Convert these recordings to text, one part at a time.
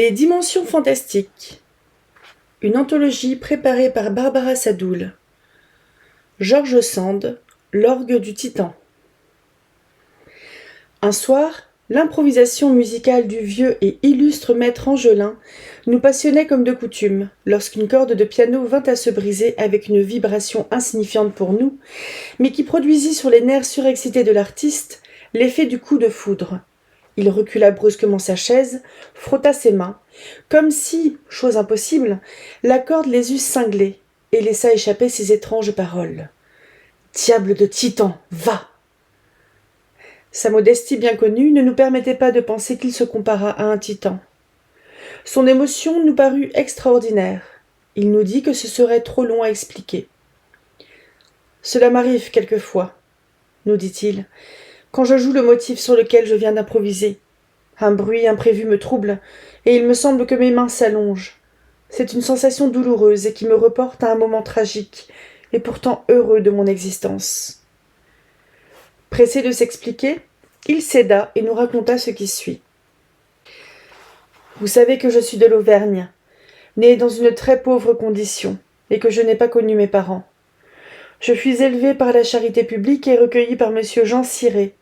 Les dimensions fantastiques. Une anthologie préparée par Barbara Sadoul. George Sand, L'orgue du Titan. Un soir, l'improvisation musicale du vieux et illustre maître Angelin nous passionnait comme de coutume, lorsqu'une corde de piano vint à se briser avec une vibration insignifiante pour nous, mais qui produisit sur les nerfs surexcités de l'artiste l'effet du coup de foudre. Il recula brusquement sa chaise, frotta ses mains, comme si, chose impossible, la corde les eût cinglées, et laissa échapper ces étranges paroles. « Diable de titan, va !» Sa modestie bien connue ne nous permettait pas de penser qu'il se comparât à un titan. Son émotion nous parut extraordinaire. Il nous dit que ce serait trop long à expliquer. « Cela m'arrive quelquefois, » nous dit-il, quand je joue le motif sur lequel je viens d'improviser. Un bruit imprévu me trouble, et il me semble que mes mains s'allongent. C'est une sensation douloureuse et qui me reporte à un moment tragique, et pourtant heureux de mon existence. Pressé de s'expliquer, il céda et nous raconta ce qui suit. Vous savez que je suis de l'Auvergne, né dans une très pauvre condition, et que je n'ai pas connu mes parents. Je fus élevé par la charité publique et recueilli par monsieur Jean Ciré,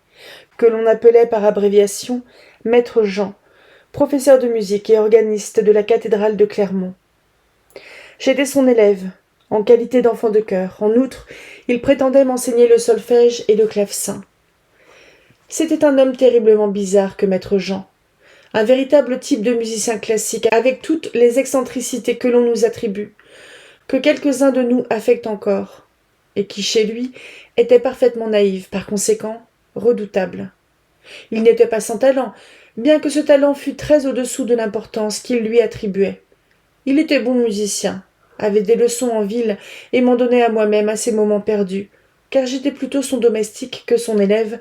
que l'on appelait par abréviation Maître Jean, professeur de musique et organiste de la cathédrale de Clermont. J'étais son élève, en qualité d'enfant de chœur. En outre, il prétendait m'enseigner le solfège et le clavecin. C'était un homme terriblement bizarre que Maître Jean, un véritable type de musicien classique, avec toutes les excentricités que l'on nous attribue, que quelques-uns de nous affectent encore, et qui, chez lui, était parfaitement naïve, par conséquent, redoutable. Il n'était pas sans talent, bien que ce talent fût très au-dessous de l'importance qu'il lui attribuait. Il était bon musicien, avait des leçons en ville et m'en donnait à moi-même à ses moments perdus, car j'étais plutôt son domestique que son élève,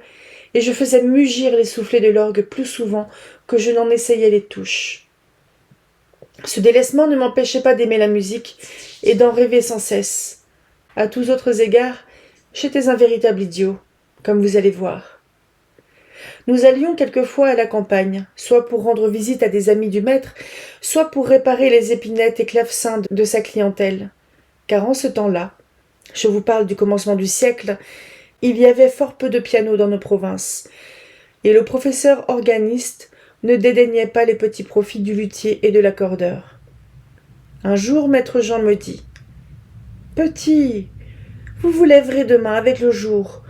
et je faisais mugir les soufflets de l'orgue plus souvent que je n'en essayais les touches. Ce délaissement ne m'empêchait pas d'aimer la musique et d'en rêver sans cesse. À tous autres égards, j'étais un véritable idiot, comme vous allez voir. Nous allions quelquefois à la campagne, soit pour rendre visite à des amis du maître, soit pour réparer les épinettes et clavecins de sa clientèle. Car en ce temps-là, je vous parle du commencement du siècle, il y avait fort peu de pianos dans nos provinces, et le professeur organiste ne dédaignait pas les petits profits du luthier et de l'accordeur. Un jour, maître Jean me dit « Petit, vous vous lèverez demain avec le jour.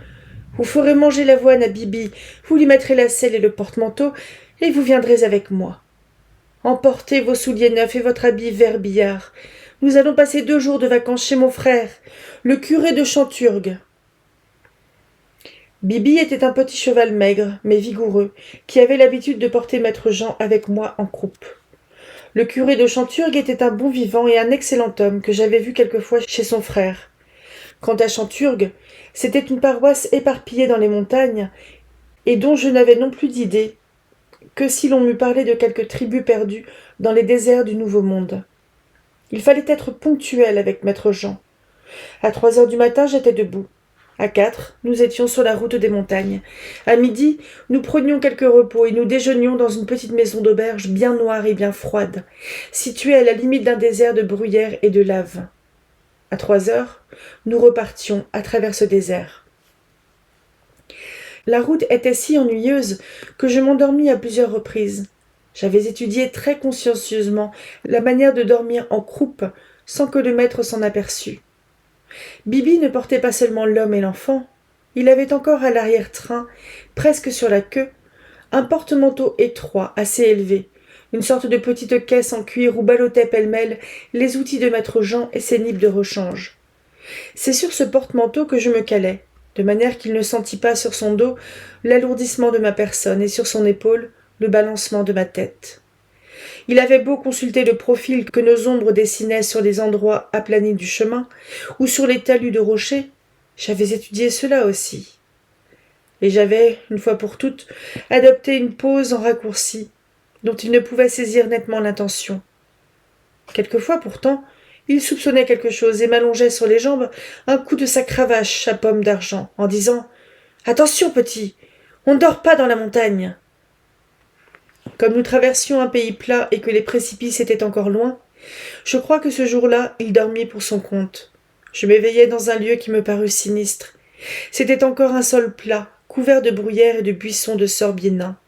Vous ferez manger l'avoine à Bibi, vous lui mettrez la selle et le porte-manteau, et vous viendrez avec moi. Emportez vos souliers neufs et votre habit vert billard. Nous allons passer 2 jours de vacances chez mon frère, le curé de Chanturgue. » Bibi était un petit cheval maigre, mais vigoureux, qui avait l'habitude de porter maître Jean avec moi en croupe. Le curé de Chanturgue était un bon vivant et un excellent homme que j'avais vu quelquefois chez son frère. Quant à Chanturgue, c'était une paroisse éparpillée dans les montagnes, et dont je n'avais non plus d'idée que si l'on m'eût parlé de quelques tribus perdues dans les déserts du Nouveau Monde. Il fallait être ponctuel avec maître Jean. À 3 heures du matin, j'étais debout. À 4, nous étions sur la route des montagnes. À midi, nous prenions quelques repos et nous déjeunions dans une petite maison d'auberge bien noire et bien froide, située à la limite d'un désert de bruyères et de laves. À 3 heures, nous repartions à travers ce désert. La route était si ennuyeuse que je m'endormis à plusieurs reprises. J'avais étudié très consciencieusement la manière de dormir en croupe sans que le maître s'en aperçût. Bibi ne portait pas seulement l'homme et l'enfant, il avait encore à l'arrière-train, presque sur la queue, un porte-manteau étroit, assez élevé, une sorte de petite caisse en cuir où ballottaient pêle-mêle les outils de maître Jean et ses nippes de rechange. C'est sur ce porte-manteau que je me calais, de manière qu'il ne sentit pas sur son dos l'alourdissement de ma personne et sur son épaule le balancement de ma tête. Il avait beau consulter le profil que nos ombres dessinaient sur les endroits aplanis du chemin, ou sur les talus de rochers, j'avais étudié cela aussi. Et j'avais, une fois pour toutes, adopté une pose en raccourci, dont il ne pouvait saisir nettement l'intention. Quelquefois, pourtant, il soupçonnait quelque chose et m'allongeait sur les jambes un coup de sa cravache à pomme d'argent, en disant « Attention, petit, on ne dort pas dans la montagne !» Comme nous traversions un pays plat et que les précipices étaient encore loin, je crois que ce jour-là, il dormit pour son compte. Je m'éveillai dans un lieu qui me parut sinistre. C'était encore un sol plat, couvert de bruyères et de buissons de sorbiers nains.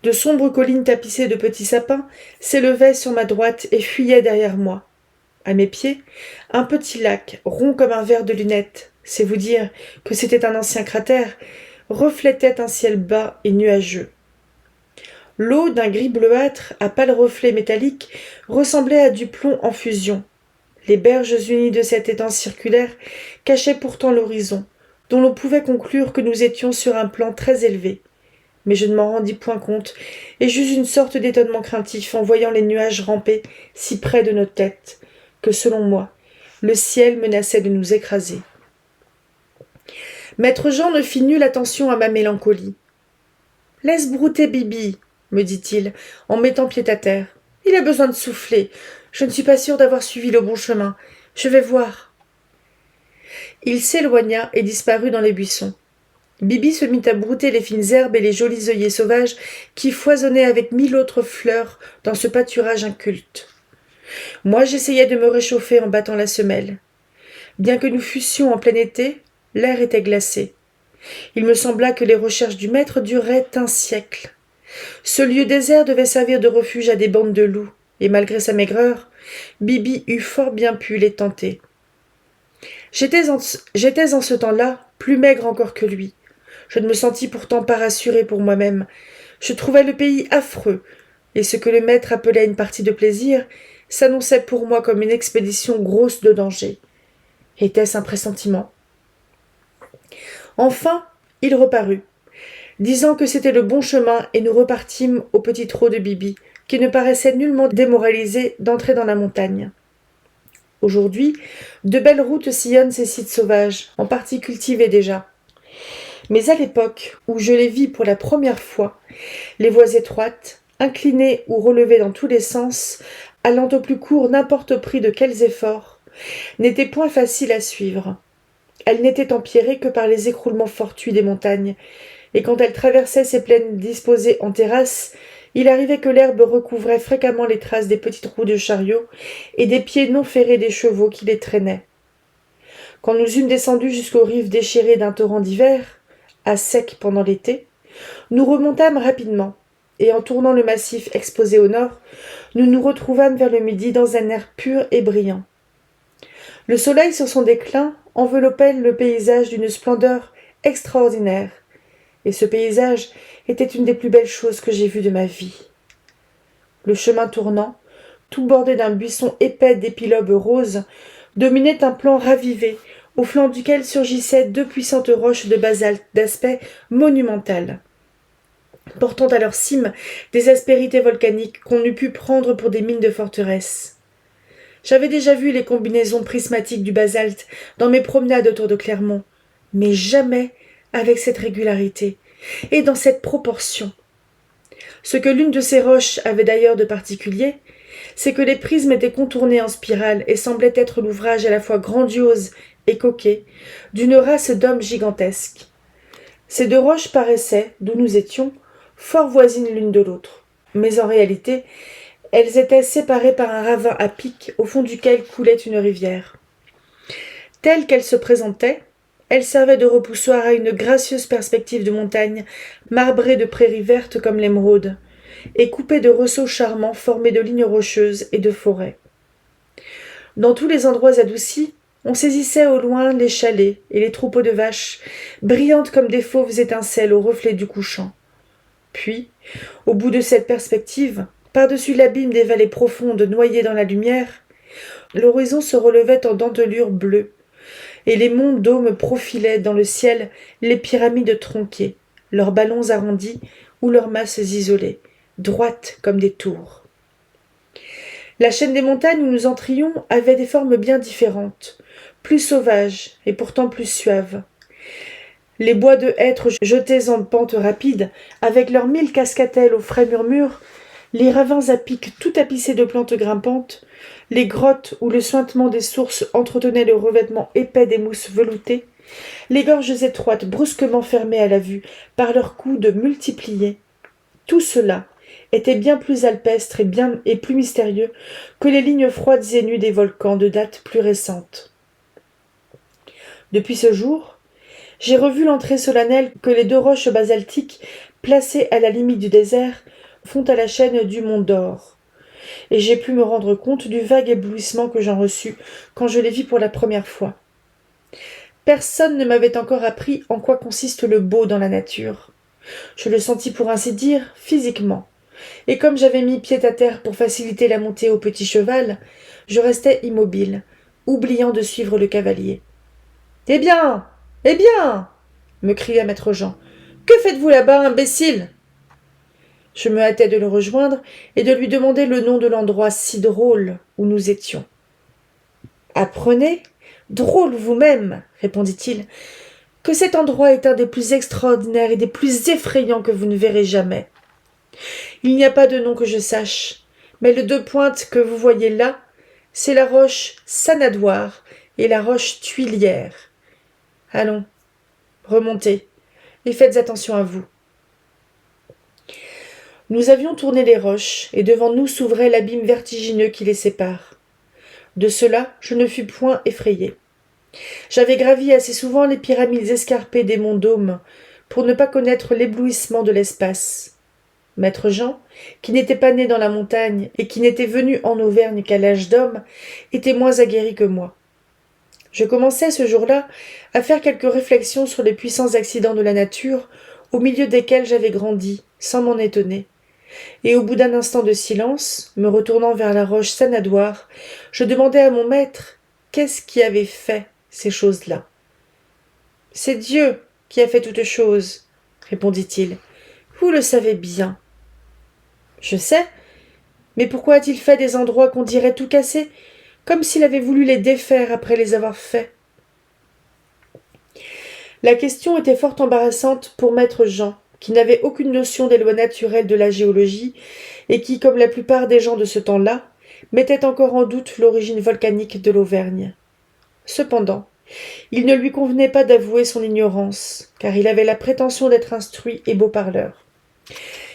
De sombres collines tapissées de petits sapins s'élevaient sur ma droite et fuyaient derrière moi. À mes pieds, un petit lac, rond comme un verre de lunette, c'est vous dire que c'était un ancien cratère, reflétait un ciel bas et nuageux. L'eau, d'un gris bleuâtre à pâles reflets métalliques, ressemblait à du plomb en fusion. Les berges unies de cet étang circulaire cachaient pourtant l'horizon, dont l'on pouvait conclure que nous étions sur un plan très élevé. Mais je ne m'en rendis point compte, et j'eus une sorte d'étonnement craintif en voyant les nuages ramper si près de nos têtes, que, selon moi, le ciel menaçait de nous écraser. Maître Jean ne fit nulle attention à ma mélancolie. « Laisse brouter Bibi, me dit-il, en mettant pied à terre. Il a besoin de souffler. Je ne suis pas sûr d'avoir suivi le bon chemin. Je vais voir. Il s'éloigna et disparut dans les buissons. Bibi se mit à brouter les fines herbes et les jolis œillets sauvages qui foisonnaient avec 1000 autres fleurs dans ce pâturage inculte. Moi, j'essayais de me réchauffer en battant la semelle. Bien que nous fussions en plein été, l'air était glacé. Il me sembla que les recherches du maître dureraient un siècle. Ce lieu désert devait servir de refuge à des bandes de loups, et malgré sa maigreur, Bibi eût fort bien pu les tenter. J'étais en ce temps-là plus maigre encore que lui. Je ne me sentis pourtant pas rassuré pour moi-même. Je trouvais le pays affreux, et ce que le maître appelait une partie de plaisir s'annonçait pour moi comme une expédition grosse de danger. Était-ce un pressentiment ? Enfin, il reparut, disant que c'était le bon chemin, et nous repartîmes au petit trot de Bibi, qui ne paraissait nullement démoralisé d'entrer dans la montagne. Aujourd'hui, de belles routes sillonnent ces sites sauvages, en partie cultivés déjà. Mais à l'époque où je les vis pour la première fois, les voies étroites, inclinées ou relevées dans tous les sens, allant au plus court n'importe au prix de quels efforts, n'étaient point faciles à suivre. Elles n'étaient empierrées que par les écroulements fortuits des montagnes, et quand elles traversaient ces plaines disposées en terrasses, il arrivait que l'herbe recouvrait fréquemment les traces des petites roues de chariot et des pieds non ferrés des chevaux qui les traînaient. Quand nous eûmes descendu jusqu'aux rives déchirées d'un torrent d'hiver, à sec pendant l'été, nous remontâmes rapidement, et en tournant le massif exposé au nord, nous nous retrouvâmes vers le midi dans un air pur et brillant. Le soleil sur son déclin enveloppait le paysage d'une splendeur extraordinaire, et ce paysage était une des plus belles choses que j'ai vues de ma vie. Le chemin tournant, tout bordé d'un buisson épais d'épilobes roses, dominait un plan ravivé, au flanc duquel surgissaient 2 puissantes roches de basalte d'aspect monumental, portant à leur cime des aspérités volcaniques qu'on eût pu prendre pour des mines de forteresses. J'avais déjà vu les combinaisons prismatiques du basalte dans mes promenades autour de Clermont, mais jamais avec cette régularité et dans cette proportion. Ce que l'une de ces roches avait d'ailleurs de particulier, c'est que les prismes étaient contournés en spirale et semblaient être l'ouvrage à la fois grandiose et coquet d'une race d'hommes gigantesques. Ces 2 roches paraissaient, d'où nous étions, fort voisines l'une de l'autre, mais en réalité, elles étaient séparées par un ravin à pic au fond duquel coulait une rivière. Telle qu'elle se présentait, elle servait de repoussoir à une gracieuse perspective de montagne marbrée de prairies vertes comme l'émeraude, et coupée de ressauts charmants formés de lignes rocheuses et de forêts. Dans tous les endroits adoucis, on saisissait au loin les chalets et les troupeaux de vaches, brillantes comme des fauves étincelles au reflet du couchant. Puis, au bout de cette perspective, par-dessus l'abîme des vallées profondes noyées dans la lumière, l'horizon se relevait en dentelure bleue, et les monts dômes profilaient dans le ciel les pyramides tronquées, leurs ballons arrondis ou leurs masses isolées, droites comme des tours. La chaîne des montagnes où nous entrions avait des formes bien différentes, plus sauvages et pourtant plus suaves. Les bois de hêtres jetés en pente rapide, avec leurs 1000 cascatelles au frais murmure, les ravins à pic tout tapissés de plantes grimpantes, les grottes où le suintement des sources entretenait le revêtement épais des mousses veloutées, les gorges étroites brusquement fermées à la vue par leurs coudes multipliés, tout cela était bien plus alpestre et plus mystérieux que les lignes froides et nues des volcans de date plus récente. Depuis ce jour, j'ai revu l'entrée solennelle que les deux roches basaltiques, placées à la limite du désert, font à la chaîne du mont d'Or, et j'ai pu me rendre compte du vague éblouissement que j'en reçus quand je les vis pour la première fois. Personne ne m'avait encore appris en quoi consiste le beau dans la nature. Je le sentis pour ainsi dire physiquement, et comme j'avais mis pied à terre pour faciliter la montée au petit cheval, je restais immobile, oubliant de suivre le cavalier. « Eh bien, eh bien !» me cria maître Jean. « Que faites-vous là-bas, imbécile ?» Je me hâtais de le rejoindre et de lui demander le nom de l'endroit si drôle où nous étions. « Apprenez, drôle vous-même, répondit-il, que cet endroit est un des plus extraordinaires et des plus effrayants que vous ne verrez jamais. Il n'y a pas de nom que je sache, mais les deux pointes que vous voyez là, c'est la roche Sanadoire et la roche Tuilière. Allons, remontez, et faites attention à vous. » Nous avions tourné les roches, et devant nous s'ouvrait l'abîme vertigineux qui les sépare. De cela, je ne fus point effrayé. J'avais gravi assez souvent les pyramides escarpées des monts Dômes pour ne pas connaître l'éblouissement de l'espace. Maître Jean, qui n'était pas né dans la montagne et qui n'était venu en Auvergne qu'à l'âge d'homme, était moins aguerri que moi. Je commençais ce jour-là à faire quelques réflexions sur les puissants accidents de la nature au milieu desquels j'avais grandi, sans m'en étonner. Et au bout d'un instant de silence, me retournant vers la roche Sanadoire, je demandai à mon maître qu'est-ce qui avait fait ces choses-là. « C'est Dieu qui a fait toutes choses, répondit-il. Vous le savez bien. Je sais, mais pourquoi a-t-il fait des endroits qu'on dirait tout cassés, comme s'il avait voulu les défaire après les avoir faits? La question était fort embarrassante pour maître Jean, qui n'avait aucune notion des lois naturelles de la géologie et qui, comme la plupart des gens de ce temps-là, mettait encore en doute l'origine volcanique de l'Auvergne. Cependant, il ne lui convenait pas d'avouer son ignorance, car il avait la prétention d'être instruit et beau parleur.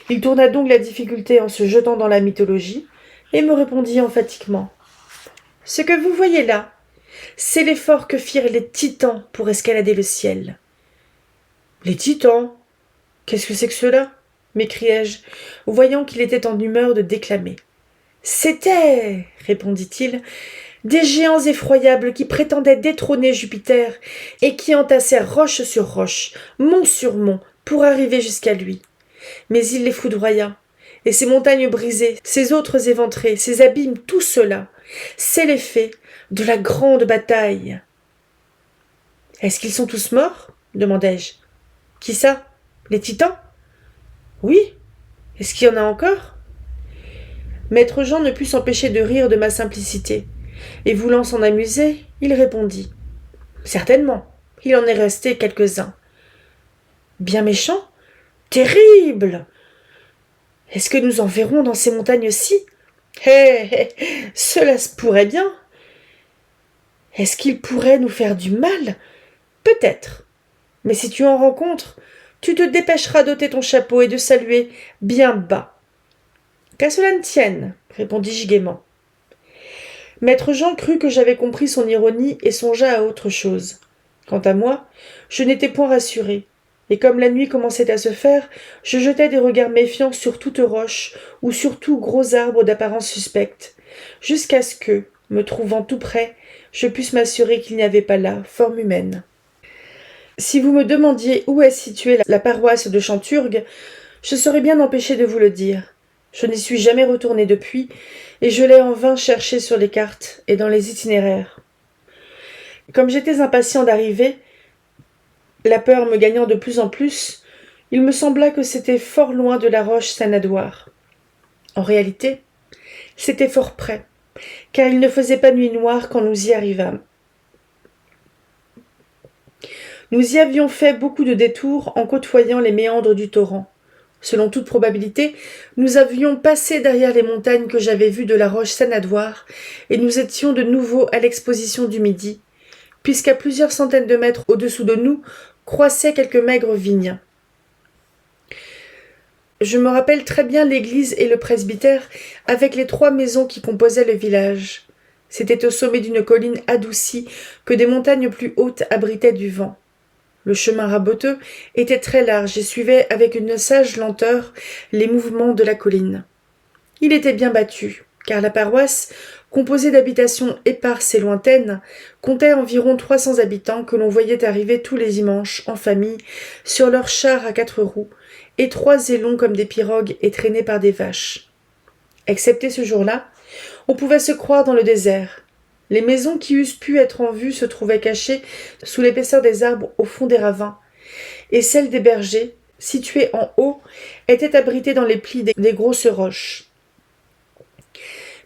Il tourna donc la difficulté en se jetant dans la mythologie, et me répondit emphatiquement. « Ce que vous voyez là, c'est l'effort que firent les titans pour escalader le ciel. »« Les titans ? Qu'est-ce que c'est que cela ?» m'écriai-je, voyant qu'il était en humeur de déclamer. « C'étaient, répondit-il, des géants effroyables qui prétendaient détrôner Jupiter et qui entassèrent roche sur roche, mont sur mont, pour arriver jusqu'à lui. Mais il les foudroya, et ces montagnes brisées, ces autres éventrées, ces abîmes, tout cela, c'est l'effet de la grande bataille. »« Est-ce qu'ils sont tous morts ?» demandai-je. « Qui ça ? Les titans ? » ?»« Oui. Est-ce qu'il y en a encore ?» Maître Jean ne put s'empêcher de rire de ma simplicité, et voulant s'en amuser, il répondit. « Certainement, il en est resté quelques-uns. »« Bien méchants ? Terribles ! Est-ce que nous en verrons dans ces montagnes-ci ? Cela se pourrait bien. Est-ce qu'ils pourraient nous faire du mal ? Peut-être. Mais si tu en rencontres, tu te dépêcheras d'ôter ton chapeau et de saluer bien bas. »« Qu'à cela ne tienne, répondis-je gaiement. Maître Jean crut que j'avais compris son ironie et songea à autre chose. Quant à moi, je n'étais point rassuré, et comme la nuit commençait à se faire, je jetai des regards méfiants sur toute roche ou sur tout gros arbre d'apparence suspecte, jusqu'à ce que, me trouvant tout près, je pusse m'assurer qu'il n'y avait pas là forme humaine. Si vous me demandiez où est située la paroisse de Chanturgue, je serais bien empêché de vous le dire. Je n'y suis jamais retourné depuis, et je l'ai en vain cherché sur les cartes et dans les itinéraires. Comme j'étais impatient d'arriver, la peur me gagnant de plus en plus, il me sembla que c'était fort loin de la roche Sanadoire. En réalité, c'était fort près, car il ne faisait pas nuit noire quand nous y arrivâmes. Nous y avions fait beaucoup de détours en côtoyant les méandres du torrent. Selon toute probabilité, nous avions passé derrière les montagnes que j'avais vues de la roche Sanadoire, et nous étions de nouveau à l'exposition du Midi, puisqu'à plusieurs centaines de mètres au-dessous de nous croissaient quelques maigres vignes. Je me rappelle très bien l'église et le presbytère avec les 3 maisons qui composaient le village. C'était au sommet d'une colline adoucie que des montagnes plus hautes abritaient du vent. Le chemin raboteux était très large et suivait avec une sage lenteur les mouvements de la colline. Il était bien battu, car la paroisse, composée d'habitations éparses et lointaines, comptait environ 300 habitants que l'on voyait arriver tous les dimanches en famille sur leurs chars à 4 roues, étroits et longs comme des pirogues et traînés par des vaches. Excepté ce jour-là, on pouvait se croire dans le désert. Les maisons qui eussent pu être en vue se trouvaient cachées sous l'épaisseur des arbres au fond des ravins, et celles des bergers, situées en haut, étaient abritées dans les plis des grosses roches.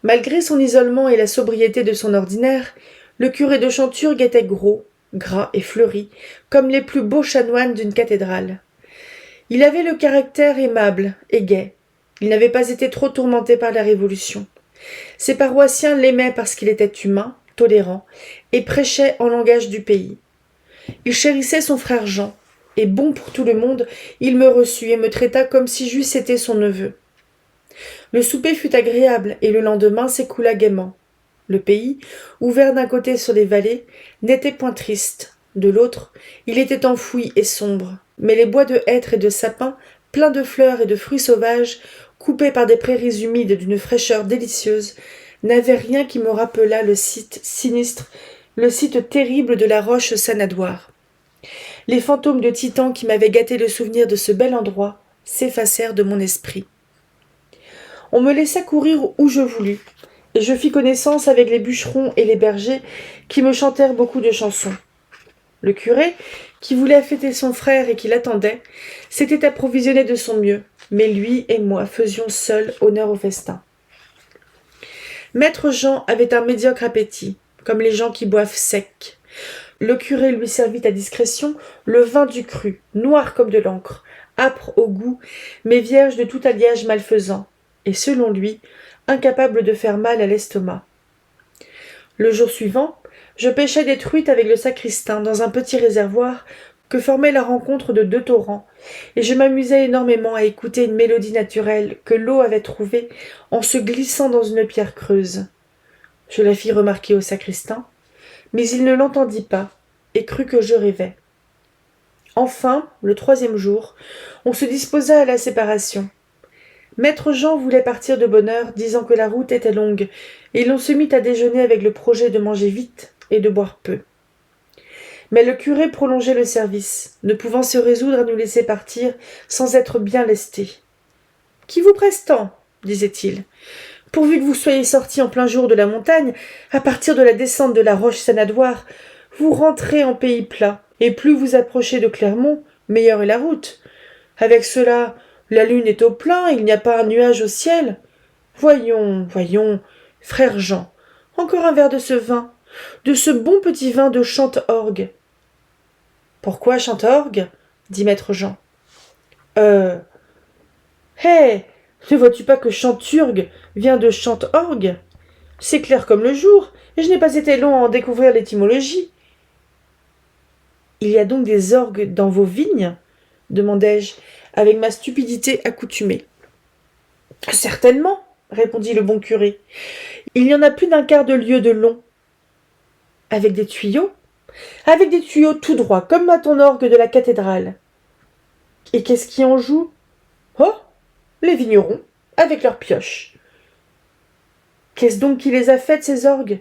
Malgré son isolement et la sobriété de son ordinaire, le curé de Chanturgue était gros, gras et fleuri, comme les plus beaux chanoines d'une cathédrale. Il avait le caractère aimable et gai. Il n'avait pas été trop tourmenté par la Révolution. Ses paroissiens l'aimaient parce qu'il était humain, tolérant, et prêchait en langage du pays. Il chérissait son frère Jean, et bon pour tout le monde, il me reçut et me traita comme si j'eusse été son neveu. Le souper fut agréable, et le lendemain s'écoula gaiement. Le pays, ouvert d'un côté sur les vallées, n'était point triste. De l'autre, il était enfoui et sombre, mais les bois de hêtres et de sapins, pleins de fleurs et de fruits sauvages, coupés par des prairies humides d'une fraîcheur délicieuse, n'avaient rien qui me rappelât le site sinistre, le site terrible de la roche Sanadoire. Les fantômes de Titans qui m'avaient gâté le souvenir de ce bel endroit s'effacèrent de mon esprit. On me laissa courir où je voulus, et je fis connaissance avec les bûcherons et les bergers qui me chantèrent beaucoup de chansons. Le curé, qui voulait fêter son frère et qui l'attendait, s'était approvisionné de son mieux, mais lui et moi faisions seuls honneur au festin. Maître Jean avait un médiocre appétit, comme les gens qui boivent sec. Le curé lui servit à discrétion le vin du cru, noir comme de l'encre, âpre au goût, mais vierge de tout alliage malfaisant, et selon lui, incapable de faire mal à l'estomac. Le jour suivant, je pêchais des truites avec le sacristain dans un petit réservoir que formait la rencontre de 2 torrents, et je m'amusais énormément à écouter une mélodie naturelle que l'eau avait trouvée en se glissant dans une pierre creuse. Je la fis remarquer au sacristain, mais il ne l'entendit pas, et crut que je rêvais. Enfin, le 3e jour, on se disposa à la séparation. Maître Jean voulait partir de bonne heure, disant que la route était longue, et l'on se mit à déjeuner avec le projet de manger vite et de boire peu. Mais le curé prolongeait le service, ne pouvant se résoudre à nous laisser partir sans être bien lesté. « Qui vous presse tant ?» disait-il. « Pourvu que vous soyez sortis en plein jour de la montagne, à partir de la descente de la roche Sanadoire, vous rentrez en pays plat, et plus vous approchez de Clermont, meilleure est la route. Avec cela, la lune est au plein, il n'y a pas un nuage au ciel. Voyons, voyons, frère Jean, encore un verre de ce vin, de ce bon petit vin de Chanteorgue. »« Pourquoi Chanteorgue ?» dit maître Jean. Ne vois-tu pas que Chanturgue vient de Chanteorgue ? C'est clair comme le jour, et je n'ai pas été long à en découvrir l'étymologie. »« Il y a donc des orgues dans vos vignes ?» demandai-je, avec ma stupidité accoutumée. « Certainement, » répondit le bon curé. « Il y en a plus d'un quart de lieue de long. »« Avec des tuyaux ?»« Avec des tuyaux tout droits, comme à ton orgue de la cathédrale. »« Et qu'est-ce qui en joue ?»« Oh, les vignerons, avec leurs pioches. »« Qu'est-ce donc qui les a faites, ces orgues ?»«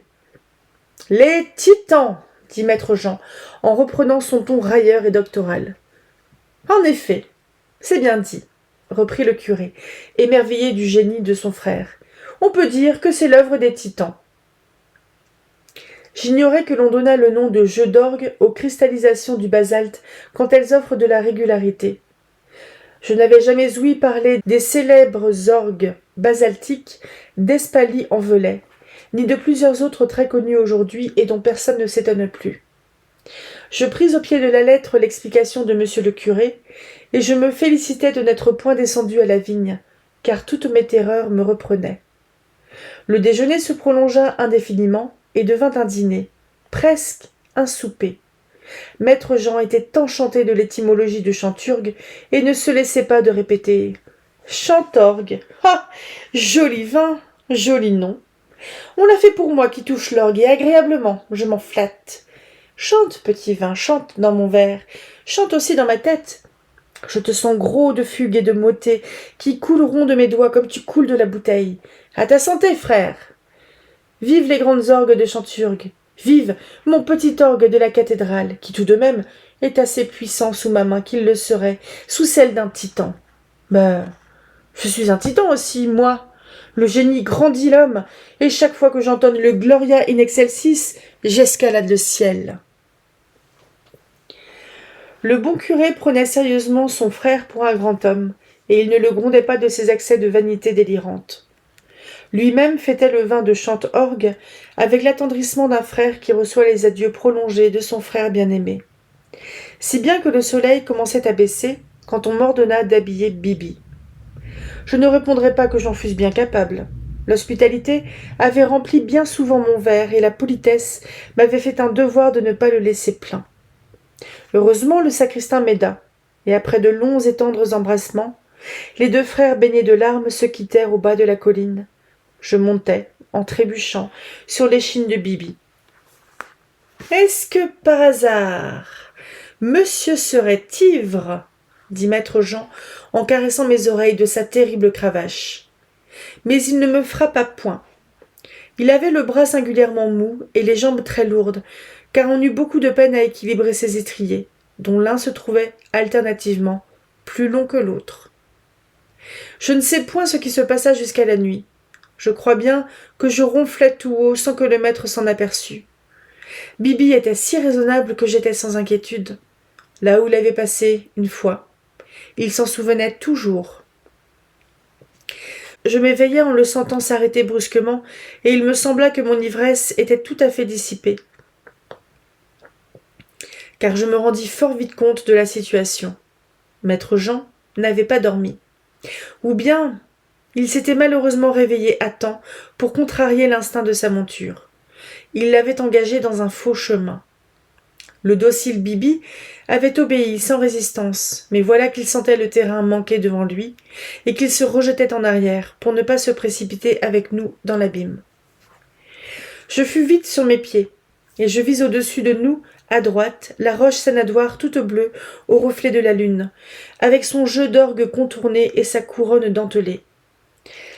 Les titans !» dit maître Jean, en reprenant son ton railleur et doctoral. « En effet, c'est bien dit, » reprit le curé, émerveillé du génie de son frère. « On peut dire que c'est l'œuvre des titans. » J'ignorais que l'on donna le nom de jeu d'orgue aux cristallisations du basalte quand elles offrent de la régularité. Je n'avais jamais ouï parler des célèbres orgues basaltiques d'Espalie en Velay, ni de plusieurs autres très connus aujourd'hui et dont personne ne s'étonne plus. Je pris au pied de la lettre l'explication de monsieur le curé, et je me félicitais de n'être point descendu à la vigne, car toutes mes terreurs me reprenaient. Le déjeuner se prolongea indéfiniment et devint un dîner, presque un souper. Maître Jean était enchanté de l'étymologie de Chanturgue et ne se laissait pas de répéter Chantorgue. Ah, joli vin, joli nom. On l'a fait pour moi qui touche l'orgue, et agréablement, je m'en flatte. Chante, petit vin, chante dans mon verre, chante aussi dans ma tête. Je te sens gros de fugues et de motets qui couleront de mes doigts comme tu coules de la bouteille. À ta santé, frère. Vive les grandes orgues de Chanturgue. Vive mon petit orgue de la cathédrale, qui tout de même est assez puissant sous ma main qu'il le serait sous celle d'un titan. Ben, je suis un titan aussi, moi. Le génie grandit l'homme, et chaque fois que j'entonne le Gloria in excelsis, j'escalade le ciel. Le bon curé prenait sérieusement son frère pour un grand homme, et il ne le grondait pas de ses accès de vanité délirante. Lui-même fêtait le vin de Chantorgue avec l'attendrissement d'un frère qui reçoit les adieux prolongés de son frère bien-aimé. Si bien que le soleil commençait à baisser quand on m'ordonna d'habiller Bibi. Je ne répondrais pas que j'en fusse bien capable. L'hospitalité avait rempli bien souvent mon verre et la politesse m'avait fait un devoir de ne pas le laisser plein. Heureusement, le sacristain m'aida, et après de longs et tendres embrassements, les deux frères baignés de larmes se quittèrent au bas de la colline. Je montai, en trébuchant, sur l'échine de Bibi. « Est-ce que, par hasard, monsieur serait ivre ?» dit maître Jean, en caressant mes oreilles de sa terrible cravache. Mais il ne me frappa point. Il avait le bras singulièrement mou et les jambes très lourdes, car on eut beaucoup de peine à équilibrer ses étriers, dont l'un se trouvait alternativement plus long que l'autre. Je ne sais point ce qui se passa jusqu'à la nuit. Je crois bien que je ronflais tout haut sans que le maître s'en aperçût. Bibi était si raisonnable que j'étais sans inquiétude. Là où il avait passé une fois, il s'en souvenait toujours. Je m'éveillai en le sentant s'arrêter brusquement, et il me sembla que mon ivresse était tout à fait dissipée. Car je me rendis fort vite compte de la situation. Maître Jean n'avait pas dormi. Ou bien il s'était malheureusement réveillé à temps pour contrarier l'instinct de sa monture. Il l'avait engagé dans un faux chemin. Le docile Bibi avait obéi sans résistance, mais voilà qu'il sentait le terrain manquer devant lui et qu'il se rejetait en arrière pour ne pas se précipiter avec nous dans l'abîme. Je fus vite sur mes pieds, et je vis au-dessus de nous, à droite, la roche Sanadoire toute bleue au reflet de la lune, avec son jeu d'orgue contourné et sa couronne dentelée.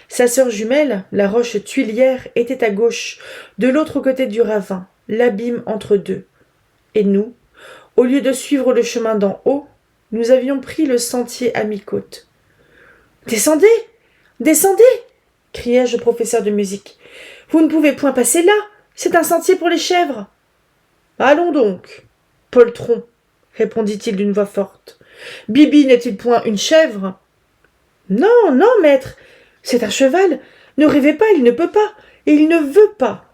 Sa sœur jumelle, la roche Tuilière, était à gauche, de l'autre côté du ravin, l'abîme entre deux. Et nous, au lieu de suivre le chemin d'en haut, nous avions pris le sentier à mi-côte. « Descendez! Descendez !» criai-je au professeur de musique. « Vous ne pouvez point passer là! C'est un sentier pour les chèvres !»« Allons donc, poltron !» répondit-il d'une voix forte. « Bibi n'est-il point une chèvre ?»« Non, non, maître, c'est un cheval. Ne rêvez pas, il ne peut pas, et il ne veut pas. »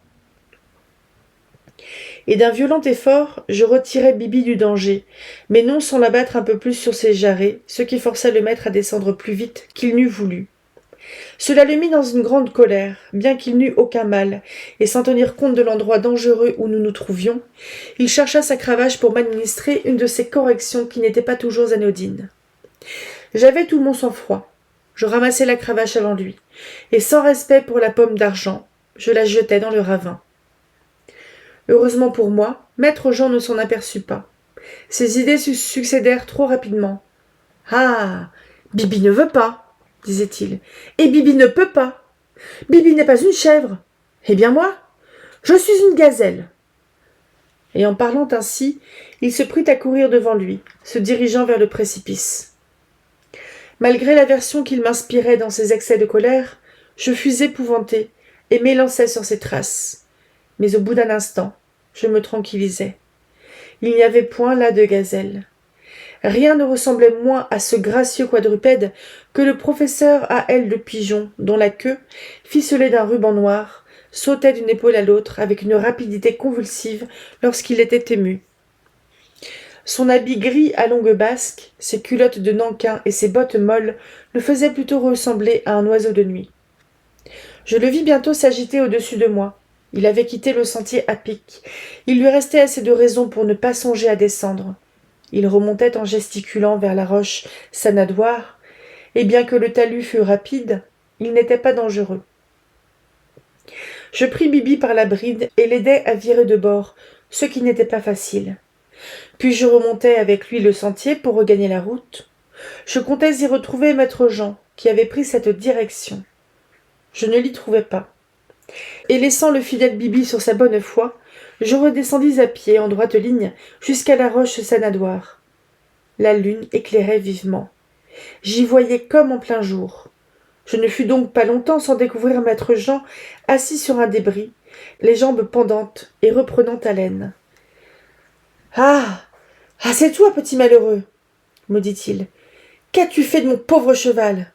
Et d'un violent effort, je retirai Bibi du danger, mais non sans l'abattre un peu plus sur ses jarrets, ce qui força le maître à descendre plus vite qu'il n'eût voulu. Cela le mit dans une grande colère, bien qu'il n'eût aucun mal, et sans tenir compte de l'endroit dangereux où nous nous trouvions, il chercha sa cravache pour m'administrer une de ces corrections qui n'étaient pas toujours anodines. J'avais tout mon sang-froid. Je ramassai la cravache avant lui, et sans respect pour la pomme d'argent, je la jetai dans le ravin. Heureusement pour moi, maître Jean ne s'en aperçut pas. Ses idées succédèrent trop rapidement. « Ah, Bibi ne veut pas, disait-il, et Bibi ne peut pas. Bibi n'est pas une chèvre. Eh bien moi, je suis une gazelle. » Et en parlant ainsi, il se prit à courir devant lui, se dirigeant vers le précipice. Malgré l'aversion qu'il m'inspirait dans ses excès de colère, je fus épouvanté et m'élançai sur ses traces. Mais au bout d'un instant, je me tranquillisai. Il n'y avait point là de gazelle. Rien ne ressemblait moins à ce gracieux quadrupède que le professeur à ailes de pigeon, dont la queue, ficelée d'un ruban noir, sautait d'une épaule à l'autre avec une rapidité convulsive lorsqu'il était ému. Son habit gris à longues basques, ses culottes de nankin et ses bottes molles le faisaient plutôt ressembler à un oiseau de nuit. Je le vis bientôt s'agiter au-dessus de moi. Il avait quitté le sentier à pic. Il lui restait assez de raison pour ne pas songer à descendre. Il remontait en gesticulant vers la roche Sanadoire, et bien que le talus fût rapide, il n'était pas dangereux. Je pris Bibi par la bride et l'aidai à virer de bord, ce qui n'était pas facile. Puis je remontai avec lui le sentier pour regagner la route. Je comptais y retrouver maître Jean, qui avait pris cette direction. Je ne l'y trouvai pas. Et laissant le fidèle Bibi sur sa bonne foi, je redescendis à pied en droite ligne jusqu'à la roche Sanadoire. La lune éclairait vivement. J'y voyais comme en plein jour. Je ne fus donc pas longtemps sans découvrir maître Jean assis sur un débris, les jambes pendantes et reprenant haleine. « Ah, c'est toi, petit malheureux !» me dit-il. « Qu'as-tu fait de mon pauvre cheval ?»«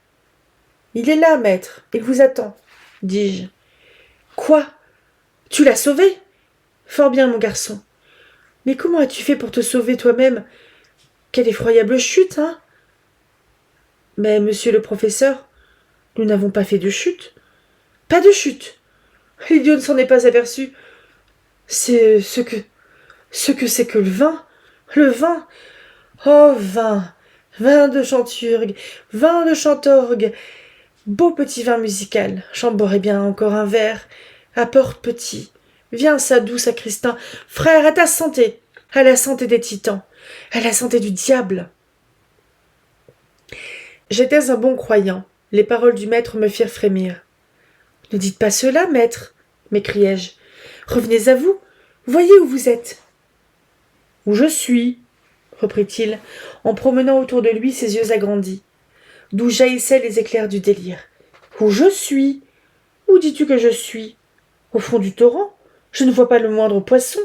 Il est là, maître, il vous attend, » dis-je. « Quoi ? Tu l'as sauvé ? Fort bien, mon garçon. Mais comment as-tu fait pour te sauver toi-même ? Quelle effroyable chute, hein ? Mais, monsieur le professeur, nous n'avons pas fait de chute. Pas de chute. L'idiot ne s'en est pas aperçu. C'est ce que c'est que le vin. Le vin. Oh, vin. Vin de Chanturgue. Vin de Chantorgue. Beau petit vin musical. J'en boirai bien encore un verre. Apporte, petit. Viens, Sadou, sacristain. Frère, à ta santé. À la santé des titans. À la santé du diable. J'étais un bon croyant. Les paroles du maître me firent frémir. « Ne dites pas cela, maître, m'écriai-je. Revenez à vous. Voyez où vous êtes. Où je suis, reprit-il, en promenant autour de lui ses yeux agrandis, d'où jaillissaient les éclairs du délire. Où je suis. Où dis-tu que je suis? Au fond du torrent. Je ne vois pas le moindre poisson.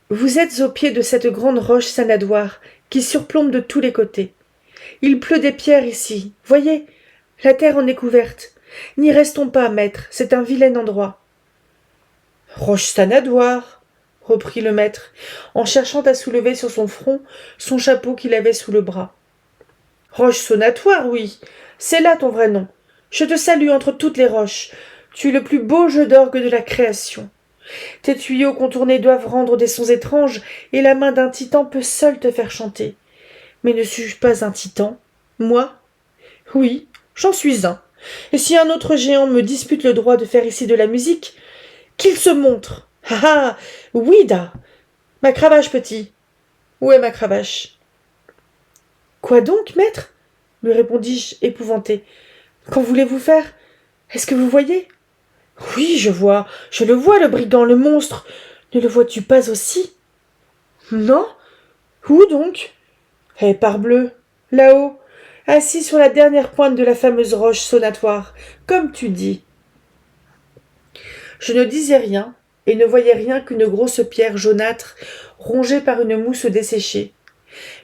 Vous êtes au pied de cette grande roche Sanadoire qui surplombe de tous les côtés. Il pleut des pierres ici, voyez, la terre en est couverte. N'y restons pas, maître, c'est un vilain endroit. Roche Sanadoire, reprit le maître, en cherchant à soulever sur son front son chapeau qu'il avait sous le bras. Roche Sonatoire, oui, c'est là ton vrai nom. Je te salue entre toutes les roches. Tu es le plus beau jeu d'orgue de la création. Tes tuyaux contournés doivent rendre des sons étranges, et la main d'un titan peut seule te faire chanter. Mais ne suis-je pas un titan, moi? Oui, j'en suis un. Et si un autre géant me dispute le droit de faire ici de la musique, qu'il se montre. Ah ah, oui-da. Ma cravache, petit. Où est ma cravache? Quoi donc, maître? Lui répondis-je, épouvanté. Qu'en voulez-vous faire? Est-ce que vous voyez? Oui, je vois, je le vois, le brigand, le monstre. Ne le vois-tu pas aussi? Non? Où donc? Eh, parbleu, là-haut, assis sur la dernière pointe de la fameuse roche Sonatoire, comme tu dis. Je ne disais rien, et ne voyais rien qu'une grosse pierre jaunâtre, rongée par une mousse desséchée.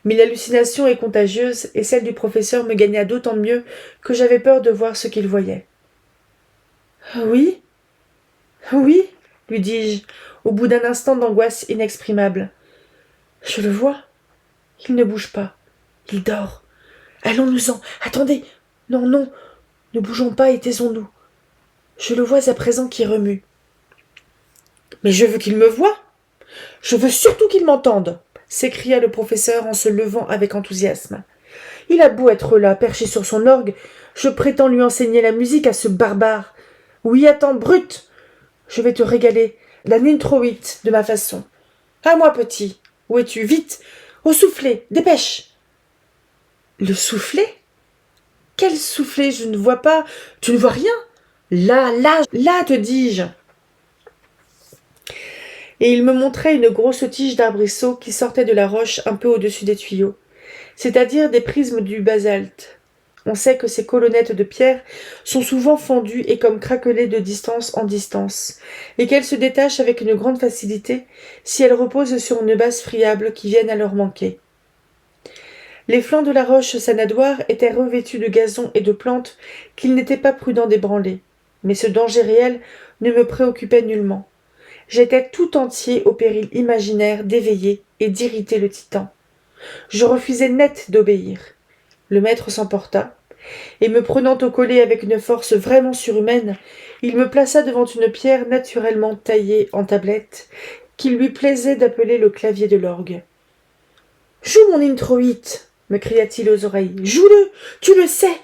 Mais l'hallucination est contagieuse, et celle du professeur me gagna d'autant mieux que j'avais peur de voir ce qu'il voyait. Oui, oui, lui dis-je, au bout d'un instant d'angoisse inexprimable. Je le vois. Il ne bouge pas. Il dort. Allons-nous-en. Attendez. Non, non. Ne bougeons pas et taisons-nous. Je le vois à présent qui remue. Mais je veux qu'il me voie. Je veux surtout qu'il m'entende, s'écria le professeur en se levant avec enthousiasme. Il a beau être là, perché sur son orgue, je prétends lui enseigner la musique à ce barbare. Oui, attends, brute. Je vais te régaler, la nintroïte de ma façon. À moi, petit. Où es-tu? Vite. Au soufflet. Dépêche. Le soufflet? Quel soufflet? Je ne vois pas. Tu ne vois rien? Là, te dis-je. Et il me montrait une grosse tige d'arbrisseau qui sortait de la roche un peu au-dessus des tuyaux, c'est-à-dire des prismes du basalte. On sait que ces colonnettes de pierre sont souvent fendues et comme craquelées de distance en distance, et qu'elles se détachent avec une grande facilité si elles reposent sur une base friable qui vienne à leur manquer. Les flancs de la roche Sanadoire étaient revêtus de gazon et de plantes qu'il n'était pas prudent d'ébranler, mais ce danger réel ne me préoccupait nullement. J'étais tout entier au péril imaginaire d'éveiller et d'irriter le titan. Je refusai net d'obéir. Le maître s'emporta, et me prenant au collet avec une force vraiment surhumaine, il me plaça devant une pierre naturellement taillée en tablette, qu'il lui plaisait d'appeler le clavier de l'orgue. « Joue mon introïte !» me cria-t-il aux oreilles. Joue-le, tu le sais.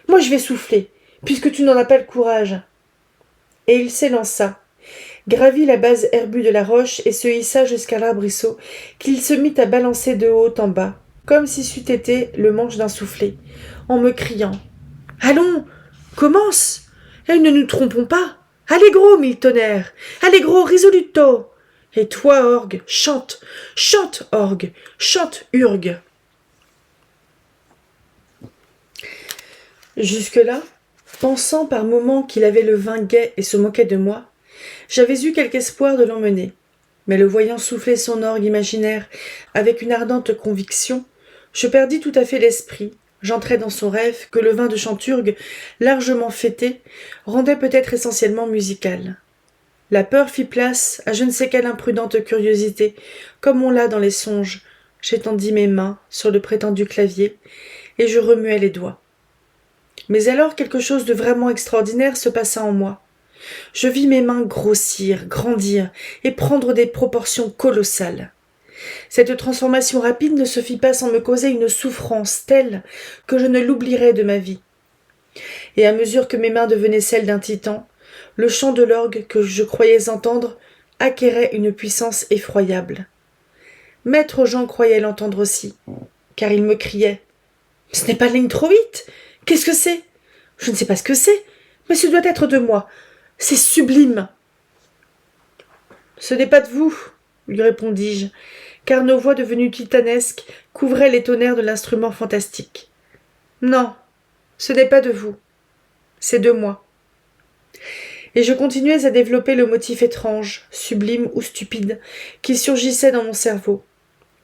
Moi je vais souffler, puisque tu n'en as pas le courage. Et il s'élança, gravit la base herbue de la roche et se hissa jusqu'à l'arbrisseau, qu'il se mit à balancer de haut en bas, comme si c'eût été le manche d'un soufflet, en me criant « Allons, commence, et ne nous trompons pas. Allegro, mille tonnerres, allegro, risoluto. Et toi, orgue, chante, chante, orgue, chante, urgue. » Jusque-là, pensant par moments qu'il avait le vin gai et se moquait de moi, j'avais eu quelque espoir de l'emmener. Mais le voyant souffler son orgue imaginaire avec une ardente conviction, je perdis tout à fait l'esprit. J'entrai dans son rêve que le vin de Chanturgue, largement fêté, rendait peut-être essentiellement musical. La peur fit place à je ne sais quelle imprudente curiosité, comme on l'a dans les songes. J'étendis mes mains sur le prétendu clavier, et je remuai les doigts. Mais alors quelque chose de vraiment extraordinaire se passa en moi. Je vis mes mains grossir, grandir et prendre des proportions colossales. Cette transformation rapide ne se fit pas sans me causer une souffrance telle que je ne l'oublierai de ma vie. Et à mesure que mes mains devenaient celles d'un titan, le chant de l'orgue que je croyais entendre acquérait une puissance effroyable. Maître Jean croyait l'entendre aussi, car il me criait « Ce n'est pas ligne trop vite. Qu'est-ce que c'est? Je ne sais pas ce que c'est, mais ce doit être de moi. C'est sublime. » Ce n'est pas de vous, lui répondis-je, car nos voix devenues titanesques couvraient les tonnerres de l'instrument fantastique. Non, ce n'est pas de vous, c'est de moi. Et je continuais à développer le motif étrange, sublime ou stupide, qui surgissait dans mon cerveau.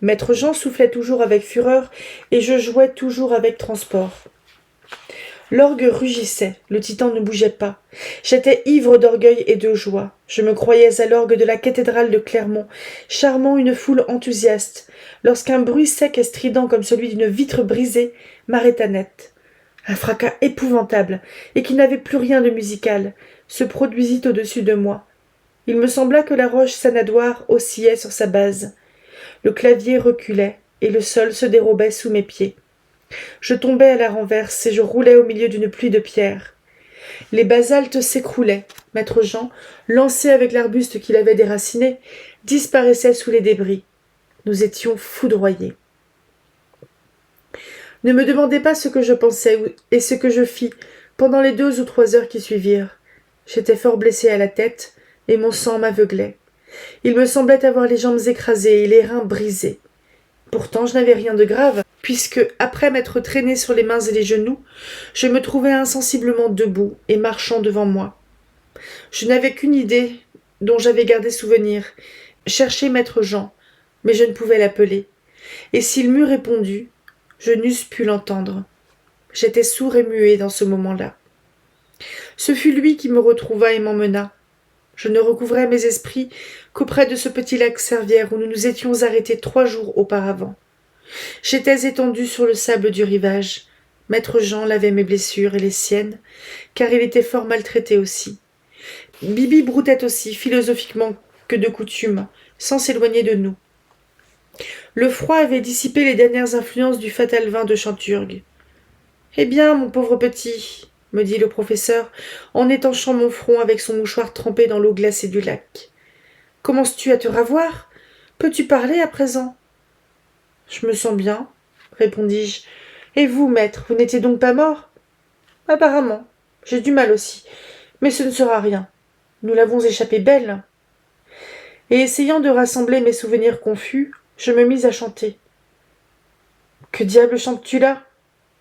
Maître Jean soufflait toujours avec fureur, et je jouais toujours avec transport. L'orgue rugissait, le titan ne bougeait pas. J'étais ivre d'orgueil et de joie. Je me croyais à l'orgue de la cathédrale de Clermont, charmant une foule enthousiaste, lorsqu'un bruit sec et strident comme celui d'une vitre brisée m'arrêta net. Un fracas épouvantable, et qui n'avait plus rien de musical, se produisit au-dessus de moi. Il me sembla que la roche sanadoire oscillait sur sa base. Le clavier reculait, et le sol se dérobait sous mes pieds. Je tombais à la renverse et je roulais au milieu d'une pluie de pierres. Les basaltes s'écroulaient. Maître Jean, lancé avec l'arbuste qu'il avait déraciné, disparaissait sous les débris. Nous étions foudroyés. Ne me demandez pas ce que je pensais et ce que je fis pendant les 2 ou 3 heures qui suivirent. J'étais fort blessé à la tête et mon sang m'aveuglait. Il me semblait avoir les jambes écrasées et les reins brisés. Pourtant, je n'avais rien de grave, puisque, après m'être traîné sur les mains et les genoux, je me trouvais insensiblement debout et marchant devant moi. Je n'avais qu'une idée dont j'avais gardé souvenir, chercher maître Jean, mais je ne pouvais l'appeler, et s'il m'eût répondu, je n'eusse pu l'entendre. J'étais sourd et muet dans ce moment-là. Ce fut lui qui me retrouva et m'emmena. Je ne recouvrai mes esprits qu'auprès de ce petit lac Servière où nous nous étions arrêtés 3 jours auparavant. J'étais étendu sur le sable du rivage. Maître Jean lavait mes blessures et les siennes, car il était fort maltraité aussi. Bibi broutait aussi, philosophiquement que de coutume, sans s'éloigner de nous. Le froid avait dissipé les dernières influences du fatal vin de Chanturgue. « Eh bien, mon pauvre petit, » me dit le professeur, en étanchant mon front avec son mouchoir trempé dans l'eau glacée du lac. « Commences-tu à te ravoir? Peux-tu parler à présent? » « Je me sens bien, » répondis-je. « Et vous, maître, vous n'étiez donc pas mort? »« Apparemment. J'ai du mal aussi. Mais ce ne sera rien. Nous l'avons échappé belle. » Et essayant de rassembler mes souvenirs confus, je me mis à chanter. « Que diable chantes-tu là ?»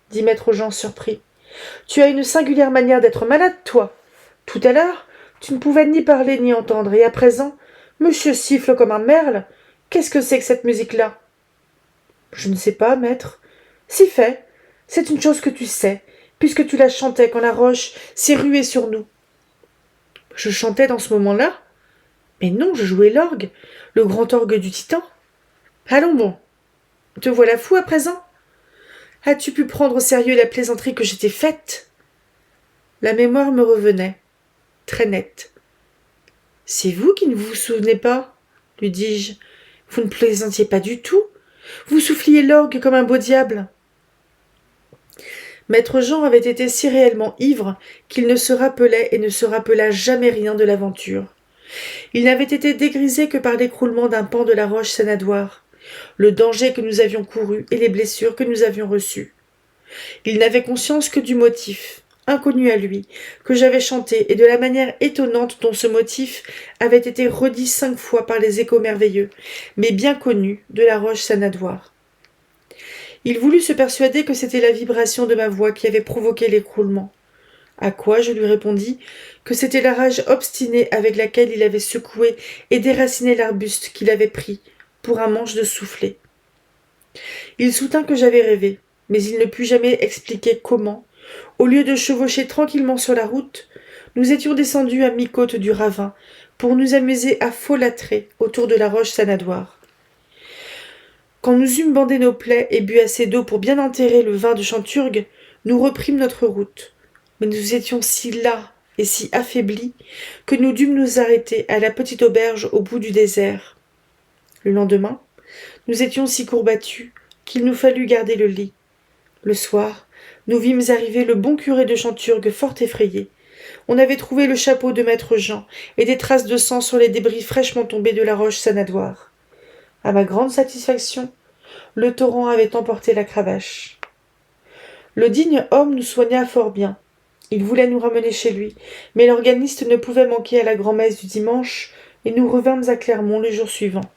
dit maître Jean surpris. « Tu as une singulière manière d'être malade, toi. Tout à l'heure, tu ne pouvais ni parler ni entendre, et à présent, monsieur siffle comme un merle. Qu'est-ce que c'est que cette musique-là ?»« Je ne sais pas, maître. Si fait. C'est une chose que tu sais, puisque tu la chantais quand la roche s'est ruée sur nous. » Je chantais dans ce moment-là? Mais non, je jouais l'orgue, le grand orgue du titan. Allons bon. Te voilà fou à présent? As-tu pu prendre au sérieux la plaisanterie que j'étais faite? La mémoire me revenait, très nette. C'est vous qui ne vous souvenez pas, lui dis-je. Vous ne plaisantiez pas du tout. Vous souffliez l'orgue comme un beau diable. Maître Jean avait été si réellement ivre qu'il ne se rappelait et ne se rappela jamais rien de l'aventure. Il n'avait été dégrisé que par l'écroulement d'un pan de la roche Sanadoire, le danger que nous avions couru et les blessures que nous avions reçues. Il n'avait conscience que du motif, inconnu à lui, que j'avais chanté et de la manière étonnante dont ce motif avait été redit 5 fois par les échos merveilleux, mais bien connus, de la roche Sanadoire. Il voulut se persuader que c'était la vibration de ma voix qui avait provoqué l'écroulement. À quoi je lui répondis que c'était la rage obstinée avec laquelle il avait secoué et déraciné l'arbuste qu'il avait pris pour un manche de soufflet. Il soutint que j'avais rêvé, mais il ne put jamais expliquer comment, au lieu de chevaucher tranquillement sur la route, nous étions descendus à mi-côte du ravin pour nous amuser à folâtrer autour de la roche Sanadoire. Quand nous eûmes bandé nos plaies et bu assez d'eau pour bien enterrer le vin de Chanturgue, nous reprîmes notre route. Mais nous étions si las et si affaiblis que nous dûmes nous arrêter à la petite auberge au bout du désert. Le lendemain, nous étions si courbattus qu'il nous fallut garder le lit. Le soir, nous vîmes arriver le bon curé de Chanturgue fort effrayé. On avait trouvé le chapeau de maître Jean et des traces de sang sur les débris fraîchement tombés de la roche Sanadoire. À ma grande satisfaction, le torrent avait emporté la cravache. Le digne homme nous soigna fort bien. Il voulait nous ramener chez lui, mais l'organiste ne pouvait manquer à la grand-messe du dimanche, et nous revînmes à Clermont le jour suivant.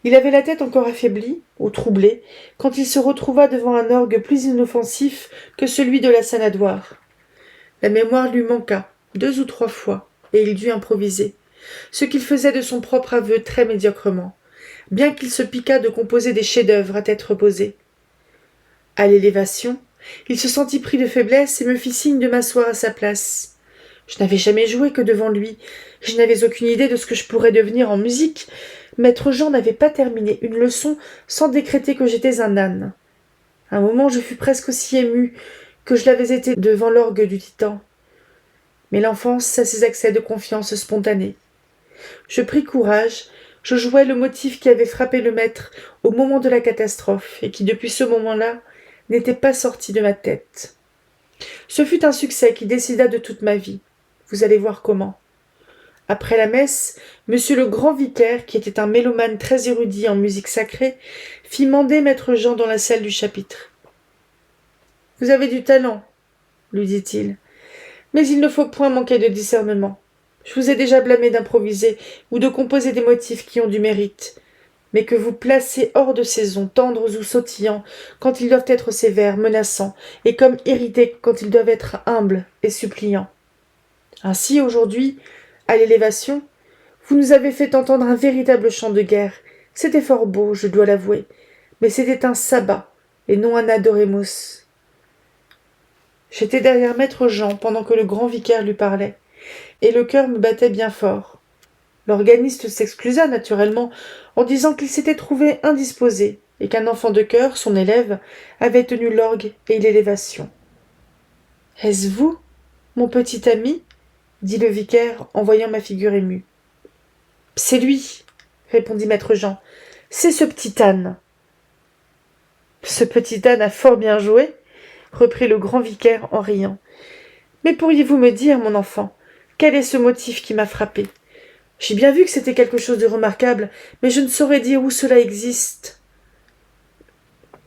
Il avait la tête encore affaiblie, ou troublée, quand il se retrouva devant un orgue plus inoffensif que celui de la Sanadoire. La mémoire lui manqua, 2 ou 3 fois, et il dut improviser, ce qu'il faisait de son propre aveu très médiocrement, bien qu'il se piquât de composer des chefs-d'œuvre à tête reposée. À l'élévation, il se sentit pris de faiblesse et me fit signe de m'asseoir à sa place. Je n'avais jamais joué que devant lui, je n'avais aucune idée de ce que je pourrais devenir en musique. Maître Jean n'avait pas terminé une leçon sans décréter que j'étais un âne. Un moment je fus presque aussi ému que je l'avais été devant l'orgue du Titan. Mais l'enfance a ses accès de confiance spontanée. Je pris courage, je jouai le motif qui avait frappé le maître au moment de la catastrophe et qui depuis ce moment-là n'était pas sorti de ma tête. Ce fut un succès qui décida de toute ma vie. Vous allez voir comment. Après la messe, monsieur le grand vicaire, qui était un mélomane très érudit en musique sacrée, fit mander maître Jean dans la salle du chapitre. « Vous avez du talent, lui dit-il, mais il ne faut point manquer de discernement. Je vous ai déjà blâmé d'improviser ou de composer des motifs qui ont du mérite, mais que vous placez hors de saison, tendres ou sautillants, quand ils doivent être sévères, menaçants, et comme irrités quand ils doivent être humbles et suppliants. Ainsi, aujourd'hui, à l'élévation, vous nous avez fait entendre un véritable chant de guerre. C'était fort beau, je dois l'avouer, mais c'était un sabbat, et non un adoremus. » J'étais derrière maître Jean pendant que le grand vicaire lui parlait, et le cœur me battait bien fort. L'organiste s'excusa naturellement en disant qu'il s'était trouvé indisposé et qu'un enfant de chœur, son élève, avait tenu l'orgue et l'élévation. « Est-ce vous, mon petit ami ?» dit le vicaire en voyant ma figure émue. « C'est lui, » répondit maître Jean. « C'est ce petit âne. »« Ce petit âne a fort bien joué, » reprit le grand vicaire en riant. « Mais pourriez-vous me dire, mon enfant, quel est ce motif qui m'a frappé ? J'ai bien vu que c'était quelque chose de remarquable, mais je ne saurais dire où cela existe. »«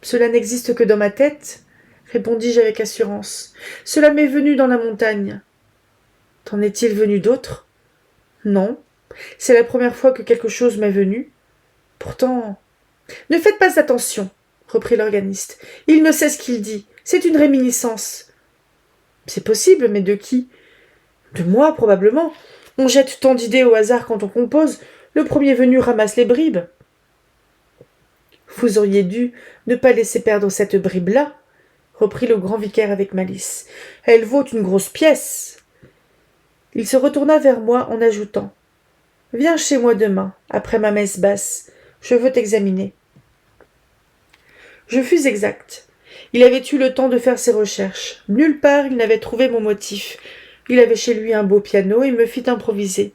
Cela n'existe que dans ma tête, » répondis-je avec assurance. « Cela m'est venu dans la montagne. »« T'en est-il venu d'autres ? » ?»« Non, c'est la première fois que quelque chose m'est venu. Pourtant... »« Ne faites pas attention, » reprit l'organiste. « Il ne sait ce qu'il dit. C'est une réminiscence. »« C'est possible, mais de qui ? » ?»« De moi, probablement. On jette tant d'idées au hasard quand on compose. Le premier venu ramasse les bribes. »« Vous auriez dû ne pas laisser perdre cette bribe-là, » reprit le grand vicaire avec malice. « Elle vaut une grosse pièce. » Il se retourna vers moi en ajoutant : « Viens chez moi demain, après ma messe basse. Je veux t'examiner. » Je fus exact. Il avait eu le temps de faire ses recherches. Nulle part il n'avait trouvé mon motif. Il avait chez lui un beau piano et me fit improviser.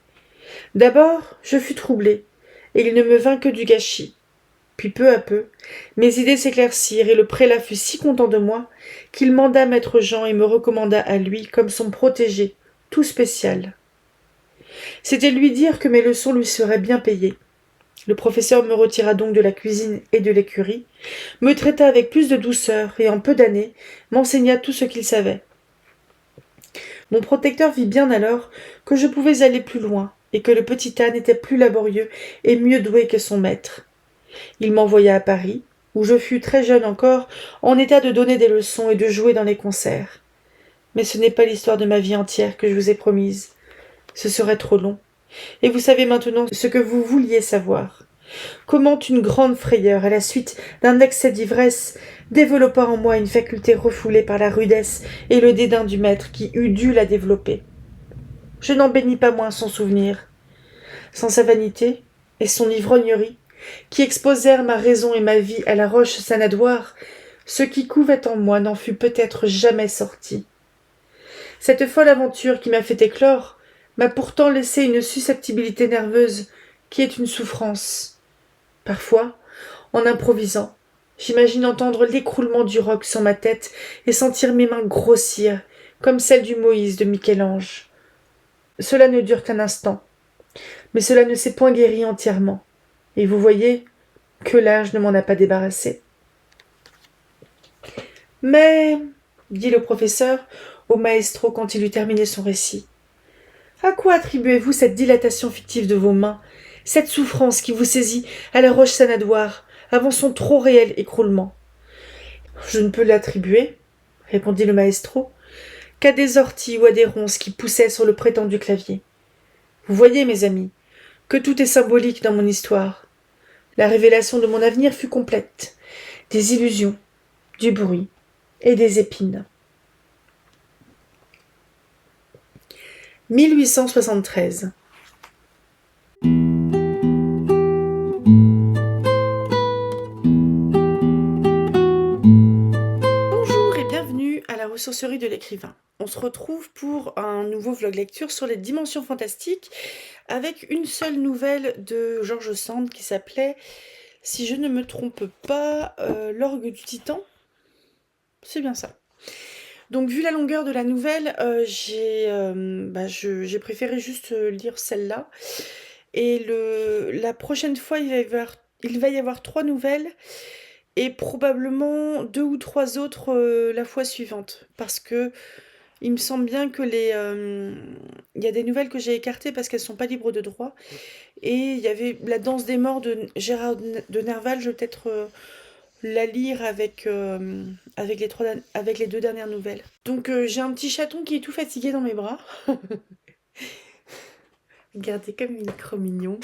D'abord, je fus troublé, et il ne me vint que du gâchis. Puis peu à peu, mes idées s'éclaircirent et le prélat fut si content de moi qu'il manda maître Jean et me recommanda à lui comme son protégé, tout spécial. C'était lui dire que mes leçons lui seraient bien payées. Le professeur me retira donc de la cuisine et de l'écurie, me traita avec plus de douceur et en peu d'années m'enseigna tout ce qu'il savait. Mon protecteur vit bien alors que je pouvais aller plus loin et que le petit âne était plus laborieux et mieux doué que son maître. Il m'envoya à Paris, où je fus très jeune encore, en état de donner des leçons et de jouer dans les concerts. Mais ce n'est pas l'histoire de ma vie entière que je vous ai promise. Ce serait trop long. Et vous savez maintenant ce que vous vouliez savoir. Comment une grande frayeur, à la suite d'un excès d'ivresse, développa en moi une faculté refoulée par la rudesse et le dédain du maître qui eût dû la développer. Je n'en bénis pas moins son souvenir. Sans sa vanité et son ivrognerie, qui exposèrent ma raison et ma vie à la roche sanadoire, ce qui couvait en moi n'en fut peut-être jamais sorti. Cette folle aventure qui m'a fait éclore m'a pourtant laissé une susceptibilité nerveuse qui est une souffrance. Parfois, en improvisant, j'imagine entendre l'écroulement du roc sur ma tête et sentir mes mains grossir, comme celles du Moïse de Michel-Ange. Cela ne dure qu'un instant, mais cela ne s'est point guéri entièrement, et vous voyez que l'âge ne m'en a pas débarrassé. Mais, dit le professeur au maestro quand il eut terminé son récit, à quoi attribuez-vous cette dilatation fictive de vos mains, cette souffrance qui vous saisit à la roche sanadoire avant son trop réel écroulement? Je ne peux l'attribuer, répondit le maestro, qu'à des orties ou à des ronces qui poussaient sur le prétendu clavier. Vous voyez, mes amis, que tout est symbolique dans mon histoire. La révélation de mon avenir fut complète. Des illusions, du bruit et des épines. 1873. Bonjour et bienvenue à la ressourcerie de l'écrivain. On se retrouve pour un nouveau vlog lecture sur les dimensions fantastiques avec une seule nouvelle de George Sand qui s'appelait, si je ne me trompe pas, L'orgue du Titan. C'est bien ça. Donc vu la longueur de la nouvelle, j'ai préféré juste lire celle-là. Et la prochaine fois, il va y avoir 3 nouvelles et probablement 2 ou 3 autres la fois suivante. Parce que il me semble bien que il y a des nouvelles que j'ai écartées parce qu'elles ne sont pas libres de droit. Et il y avait La Danse des Morts de Gérard de Nerval, je vais peut-être la lire avec les 2 dernières nouvelles. Donc j'ai un petit chaton qui est tout fatigué dans mes bras. Regardez comme il est trop mignon.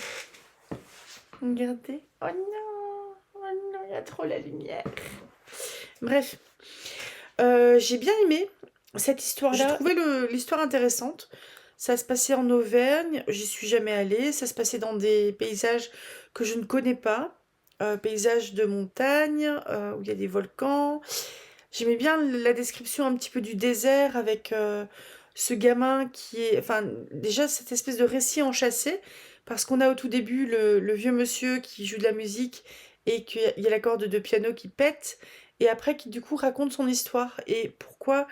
Regardez. Oh non, il y a trop la lumière. Bref, j'ai bien aimé cette histoire-là. J'ai trouvé l'histoire intéressante. Ça se passait en Auvergne, j'y suis jamais allée. Ça se passait dans des paysages que je ne connais pas. Paysages de montagne, où il y a des volcans. J'aimais bien la description un petit peu du désert avec ce gamin qui est... Enfin, déjà, cette espèce de récit enchâssé, parce qu'on a au tout début le vieux monsieur qui joue de la musique et qu'il y a la corde de piano qui pète, et après qui du coup raconte son histoire et pourquoi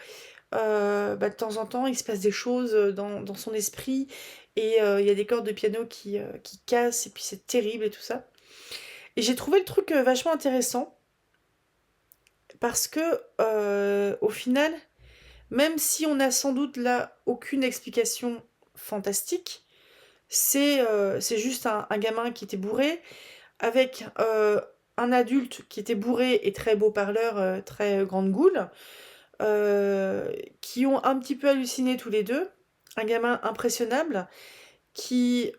de temps en temps il se passe des choses dans son esprit et il y a des cordes de piano qui cassent et puis c'est terrible et tout ça. Et j'ai trouvé le truc vachement intéressant parce que au final, même si on n'a sans doute là aucune explication fantastique, c'est juste un gamin qui était bourré avec un adulte qui était bourré et très beau parleur, très grande goule, qui ont un petit peu halluciné tous les deux. Un gamin impressionnable qui,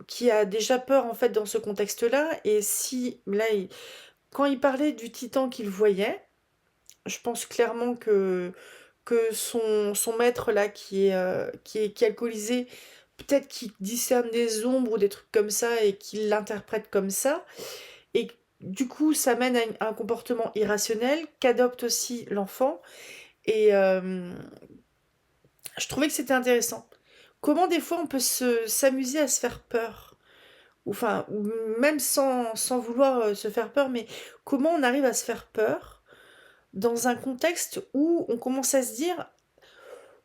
qui a déjà peur en fait dans ce contexte-là. Et si là, quand il parlait du titan qu'il voyait, je pense clairement que son maître là qui est alcoolisé, peut-être qu'il discerne des ombres ou des trucs comme ça et qu'il l'interprète comme ça. Et du coup, ça mène à un comportement irrationnel qu'adopte aussi l'enfant. Et je trouvais que c'était intéressant. Comment des fois on peut s'amuser à se faire peur enfin, ou même sans vouloir se faire peur, mais comment on arrive à se faire peur dans un contexte où on commence à se dire,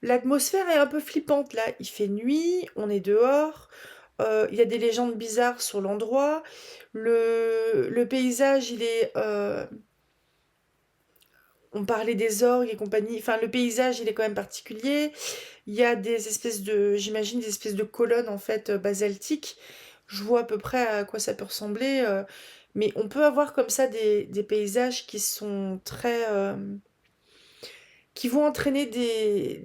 l'atmosphère est un peu flippante là, il fait nuit, on est dehors, il y a des légendes bizarres sur l'endroit, le paysage il est... on parlait des orgues et compagnie, enfin le paysage il est quand même particulier, il y a des espèces de, j'imagine des espèces de colonnes en fait basaltiques, je vois à peu près à quoi ça peut ressembler, mais on peut avoir comme ça des paysages qui sont très... qui vont entraîner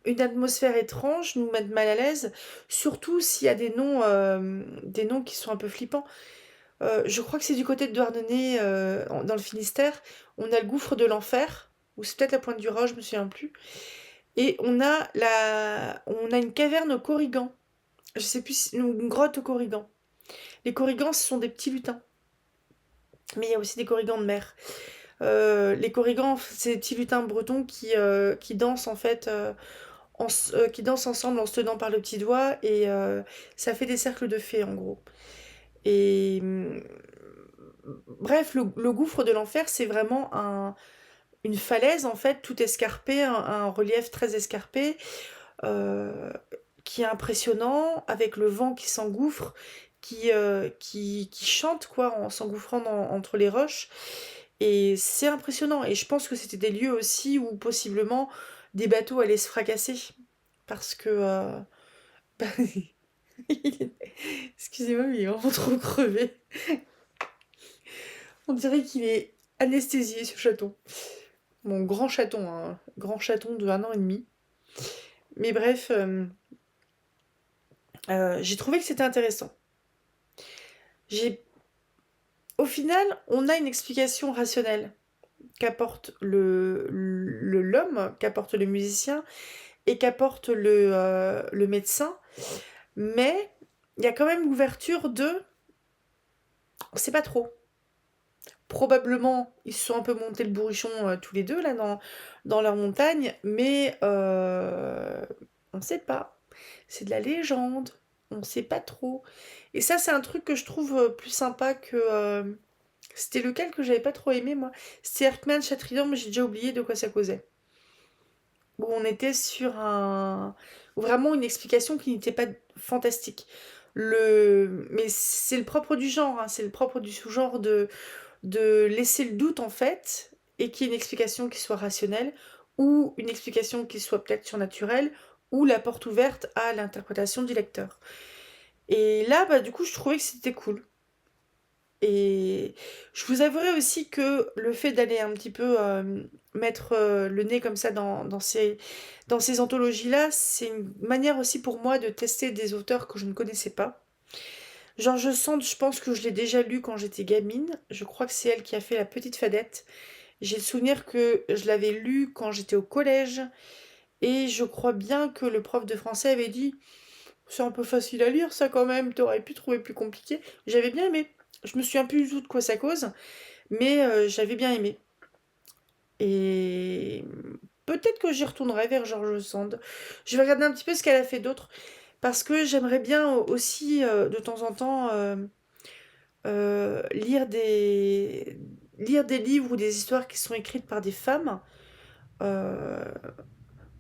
une atmosphère étrange, nous mettre mal à l'aise, surtout s'il y a des noms qui sont un peu flippants. Je crois que c'est du côté de Douarnenez, dans le Finistère. On a le gouffre de l'enfer, ou c'est peut-être la Pointe du Roi, je me souviens plus. Et on a une caverne au Corrigan. Je sais plus, une grotte au Corrigan. Les Corrigans, ce sont des petits lutins. Mais il y a aussi des Corrigans de mer. Les Corrigans, c'est des petits lutins bretons qui dansent en fait, qui dansent ensemble en se tenant par le petit doigt et ça fait des cercles de fées en gros. Et bref, le gouffre de l'enfer, c'est vraiment une falaise en fait, tout escarpé, un relief très escarpé, euh, qui est impressionnant, avec le vent qui s'engouffre, qui chante quoi, en s'engouffrant entre les roches. Et c'est impressionnant. Et je pense que c'était des lieux aussi où possiblement des bateaux allaient se fracasser. Parce que... bah, excusez-moi, mais il est vraiment trop crevé. On dirait qu'il est anesthésié, ce chaton. Mon grand chaton, hein. Grand chaton de 1 an et demi. Mais bref, j'ai trouvé que c'était intéressant. J'ai... Au final, on a une explication rationnelle qu'apporte l'homme, qu'apporte le musicien et qu'apporte le médecin. Mais il y a quand même l'ouverture de... On sait pas trop. Probablement, ils se sont un peu monté le bourrichon tous les deux là dans leur montagne, mais on sait pas. C'est de la légende, on sait pas trop. Et ça, c'est un truc que je trouve plus sympa que... c'était lequel que j'avais pas trop aimé, moi. C'était Erkman Chatrian, mais j'ai déjà oublié de quoi ça causait. Où on était sur vraiment une explication qui n'était pas fantastique. Mais c'est le propre du genre, hein, c'est le propre du sous-genre de laisser le doute en fait, et qu'il y ait une explication qui soit rationnelle, ou une explication qui soit peut-être surnaturelle, ou la porte ouverte à l'interprétation du lecteur. Et là, bah, du coup, je trouvais que c'était cool. Et je vous avouerai aussi que le fait d'aller un petit peu mettre le nez comme ça dans ces anthologies-là, c'est une manière aussi pour moi de tester des auteurs que je ne connaissais pas. George Sand, je pense que je l'ai déjà lu quand j'étais gamine. Je crois que c'est elle qui a fait La Petite Fadette. J'ai le souvenir que je l'avais lu quand j'étais au collège. Et je crois bien que le prof de français avait dit c'est un peu facile à lire ça quand même, t'aurais pu trouver plus compliqué. J'avais bien aimé. Je me souviens plus du tout de quoi ça cause, mais j'avais bien aimé. Et peut-être que j'y retournerai vers George Sand. Je vais regarder un petit peu ce qu'elle a fait d'autre, parce que j'aimerais bien aussi de temps en temps lire des livres ou des histoires qui sont écrites par des femmes. Euh,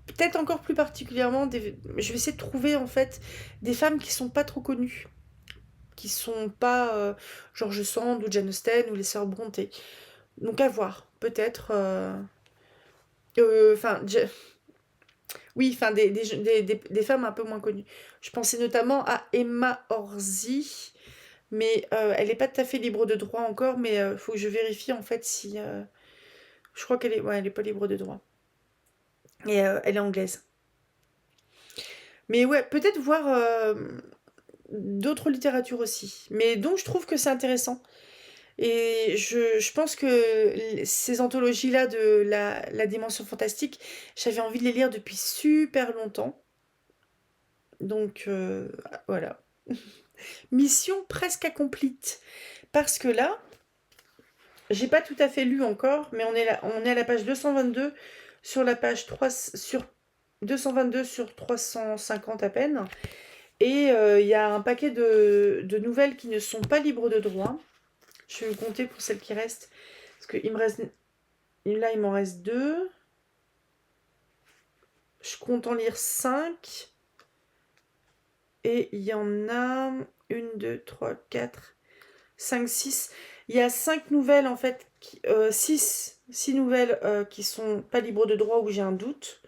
Peut-être encore plus particulièrement, je vais essayer de trouver en fait des femmes qui sont pas trop connues, qui sont pas George Sand ou Jane Austen ou les sœurs Brontë. Donc à voir, peut-être. Enfin, oui, enfin des femmes un peu moins connues. Je pensais notamment à Emma Orsi, mais elle n'est pas tout à fait libre de droit encore, mais il faut que je vérifie en fait si. Je crois qu'elle est, ouais, elle est pas libre de droit. Et elle est anglaise. Mais ouais, peut-être voir d'autres littératures aussi. Mais donc je trouve que c'est intéressant. Et je pense que ces anthologies-là de la dimension fantastique, j'avais envie de les lire depuis super longtemps. Donc voilà. Mission presque accomplie. Parce que là, j'ai pas tout à fait lu encore, mais on est à la page 222 sur la page 3, sur 222 sur 350 à peine. Et il y a un paquet de nouvelles qui ne sont pas libres de droit. Je vais compter pour celles qui restent. Parce que là, il m'en reste 2. Je compte en lire 5. Et il y en a 1, 2, 3, 4, 5, 6. Il y a 5 nouvelles en fait, 6 nouvelles qui sont pas libres de droit où j'ai un doute.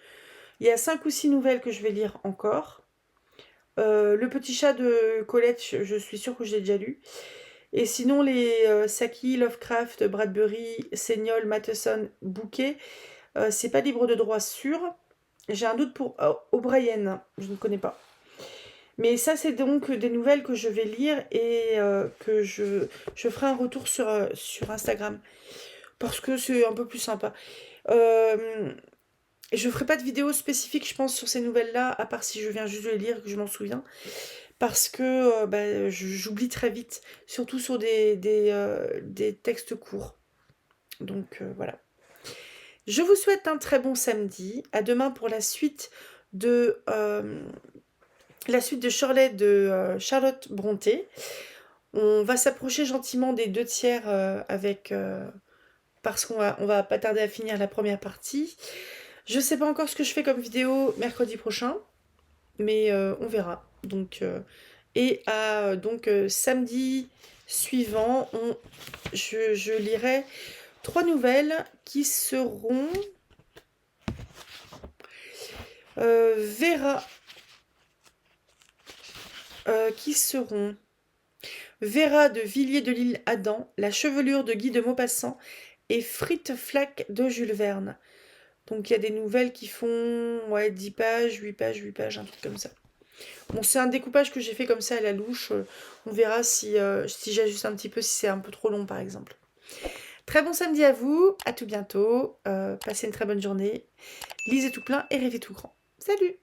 Il y a 5 ou 6 nouvelles que je vais lire encore. Le petit chat de Colette, je suis sûre que je l'ai déjà lu. Et sinon les Saki, Lovecraft, Bradbury, Seignol, Matheson, Bouquet, c'est pas libre de droit sûr. J'ai un doute pour O'Brien, je ne connais pas. Mais ça, c'est donc des nouvelles que je vais lire et que je ferai un retour sur Instagram. Parce que c'est un peu plus sympa. Je ferai pas de vidéo spécifique, je pense, sur ces nouvelles-là, à part si je viens juste de les lire, que je m'en souviens. Parce que j'oublie très vite, surtout sur des textes courts. Donc voilà. Je vous souhaite un très bon samedi. À demain pour la suite de Shirley de Charlotte Brontë. On va s'approcher gentiment des 2/3 parce qu'on va pas tarder à finir la première partie. Je sais pas encore ce que je fais comme vidéo mercredi prochain, mais on verra. Donc samedi suivant, je lirai 3 nouvelles qui seront Vera de Villiers de l'Isle Adam, La chevelure de Guy de Maupassant et Frites Flac de Jules Verne. Donc il y a des nouvelles qui font 10 pages, 8 pages, 8 pages, un truc comme ça. Bon, c'est un découpage que j'ai fait comme ça à la louche. On verra si j'ajuste un petit peu, si c'est un peu trop long par exemple. Très bon samedi à vous, à tout bientôt. Passez une très bonne journée. Lisez tout plein et rêvez tout grand. Salut!